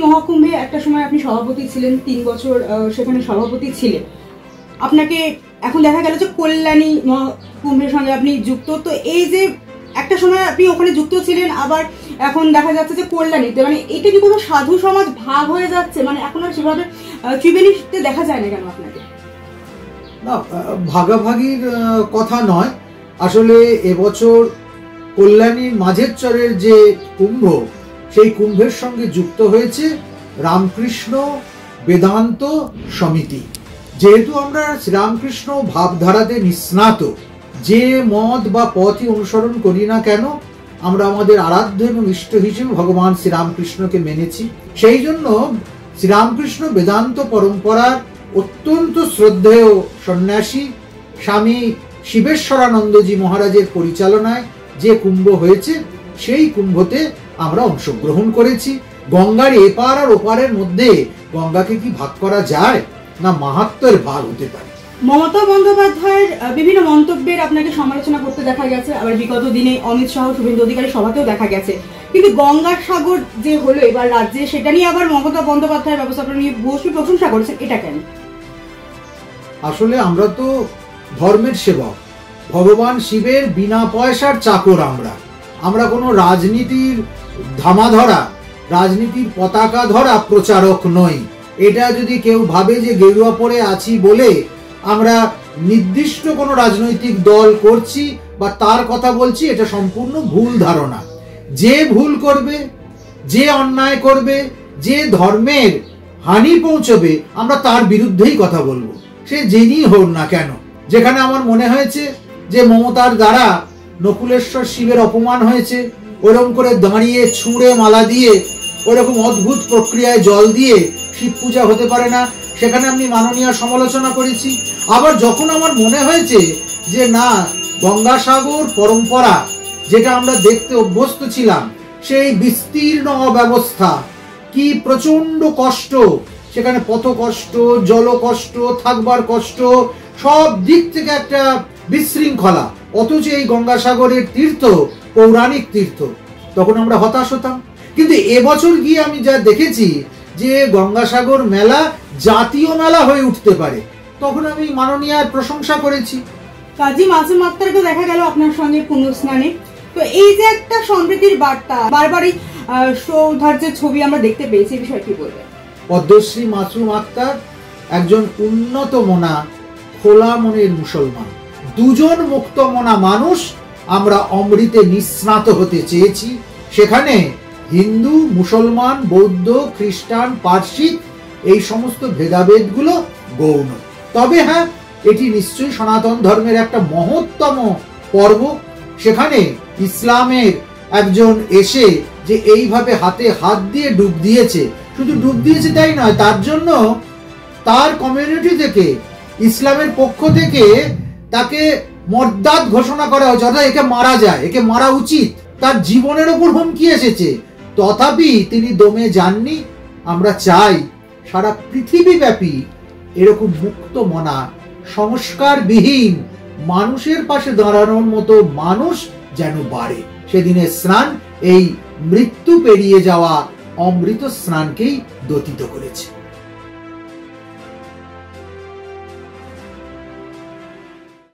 মহাকুম্ভে একটা সময় আপনি সভাপতি ছিলেন, 3 বছর সেখানে সভাপতি ছিলেন। আপনাকে এখন দেখা গেল যে কল্যাণী মহাকুম্ভের সঙ্গে আপনি যুক্ত। তো এই যে একটা সময় আপনি ওখানে যুক্ত ছিলেন, আবার এখন দেখা যাচ্ছে যে কল্যাণীতে, মানে এটা কি কোনো সাধু সমাজ ভাগ হয়ে যাচ্ছে? মানে এখন আর সেভাবে ত্রিবেণীতে দেখা যায় না কেন আপনাকে? না, ভাগাভাগির কথা নয়। আসলে এবছর কল্যাণীর মাঝের চরের যে কুম্ভ, সেই কুম্ভের সঙ্গে যুক্ত হয়েছে রামকৃষ্ণ বেদান্ত সমিতি। যেহেতু আমরা শ্রীরামকৃষ্ণ ভাবধারাতে নিস্নাত, যে মত বা পথই অনুসরণ করি না কেন, আমরা আমাদের আরাধ্য এবং ইষ্ট হিসেবে ভগবান শ্রীরামকৃষ্ণকে মেনেছি। সেই জন্য শ্রীরামকৃষ্ণ বেদান্ত পরম্পরার অত্যন্ত শ্রদ্ধেয় সন্ন্যাসী স্বামী শিবেশ্বরানন্দজি মহারাজের পরিচালনায় যে কুম্ভ হয়েছে, সেই কুম্ভতে আমরা অংশগ্রহণ করেছি। গঙ্গার এপার আর ওপারের মধ্যে গঙ্গাকে কি ভাগ করা যায়? না, মাহাত্ম্যের ভাগ হতে পারে। মমতা বন্দ্যোপাধ্যায়ের বিভিন্ন মন্তব্যের আপনাকে সমালোচনা করতে দেখা গেছে, আবার বিগত দিনে অমিত শাহ, শুভেন্দু অধিকারী সভাতেও দেখা গেছে। কিন্তু গঙ্গাসাগর যে হলো এবার রাজ্যে, সেটা নিয়ে আবার মমতা বন্দ্যোপাধ্যায়ের ব্যবস্থাপনা নিয়ে ভূয়সী প্রশংসা করেছেন, এটা কেন? আসলে আমরা তো ধর্মের সেবক, ভগবান শিবের বিনা পয়সার চাকর। আমরা কোনো রাজনীতির ধামাধরা, রাজনীতির পতাকা ধরা প্রচারক নই। এটা যদি কেউ ভাবে যে গেরুয়া পরে আছি বলে আমরা নির্দিষ্ট কোনো রাজনৈতিক দল করছি বা তার কথা বলছি, এটা সম্পূর্ণ ভুল ধারণা। যে ভুল করবে, যে অন্যায় করবে, যে ধর্মের হানি পৌঁছবে, আমরা তার বিরুদ্ধেই কথা বলবো, সে যিনি হোক না কেন। যেখানে আমার মনে হয়েছে যে মমতার দ্বারা নকুলেশ্বর শিবের অপমান হয়েছে, ওরকম করে দাঁড়িয়ে ছুঁড়ে মালা দিয়ে ওরকম অদ্ভুত প্রক্রিয়ায় জল দিয়ে শিব পূজা হতে পারে না, সেখানে আমি মাননীয় সমালোচনা করেছি। আবার যখন আমার মনে হয়েছে যে না, গঙ্গাসাগর পরম্পরা যেটা আমরা দেখতে অভ্যস্ত ছিলাম, সেই বিস্তীর্ণ অব্যবস্থা, কি প্রচন্ড কষ্ট, সেখানে পথ কষ্ট, জল কষ্ট, থাকবার কষ্ট, সব দিক থেকে একটা বিশৃঙ্খলা, অথচ এই গঙ্গাসাগরের তীর্থ পৌরাণিক তীর্থ, তখন আমরা হতাশ হতাম। কিন্তু এবছর গিয়ে আমি যা দেখেছি যে গঙ্গাসাগর মেলা জাতীয় মেলা হয়ে উঠতে পারে, তখন আমি মাননীয়ার প্রশংসা করেছি। কাজী মাসুম আক্তারকে দেখা গেল আপনার সঙ্গে পুণ্যস্নানে। তো এই যে একটা সম্প্রীতির বার্তা, বারবারই সৌহার্দ্যের ছবি আমরা দেখতে পেয়েছি, এই বিষয়ে কি বলবেন? পদ্মশ্রী মাসুম আক্তার একজন উন্নত মনা, খোলা মনের মুসলমান। দুজন মুক্ত মনা মানুষ আমরা অমৃতে নিঃস্নাত হতে চেয়েছি। সেখানে হিন্দু, মুসলমান, বৌদ্ধ, খ্রিস্টান, পার্সি, এই সমস্ত ভেদাভেদগুলো গৌণ। তবে হ্যাঁ, এটি নিশ্চয়ই সনাতন ধর্মের একটা মহত্তম পর্ব। সেখানে ইসলামের একজন এসে যে এইভাবে হাতে হাত দিয়ে ডুব দিয়েছে, শুধু ডুব দিয়েছে তাই নয়, তার জন্য তার কমিউনিটি থেকে, ইসলামের পক্ষ থেকে তাকে মর্দাত ঘোষণা করা হয়েছে, অর্থাৎ একে মারা যায়, একে মারা উচিত, তার জীবনের উপর হুমকি এসেছে। তথাপি তিনি দমে যাননি। আমরা চাই সারা পৃথিবীব্যাপী এরকম মুক্ত মনা, সংস্কারবিহীন মানুষের পাশে দাঁড়ানোর মতো মানুষ যেন বাড়ে। সেদিনের স্নান এই মৃত্যু পেরিয়ে যাওয়া অমৃত স্নানকেই দতিত করেছে।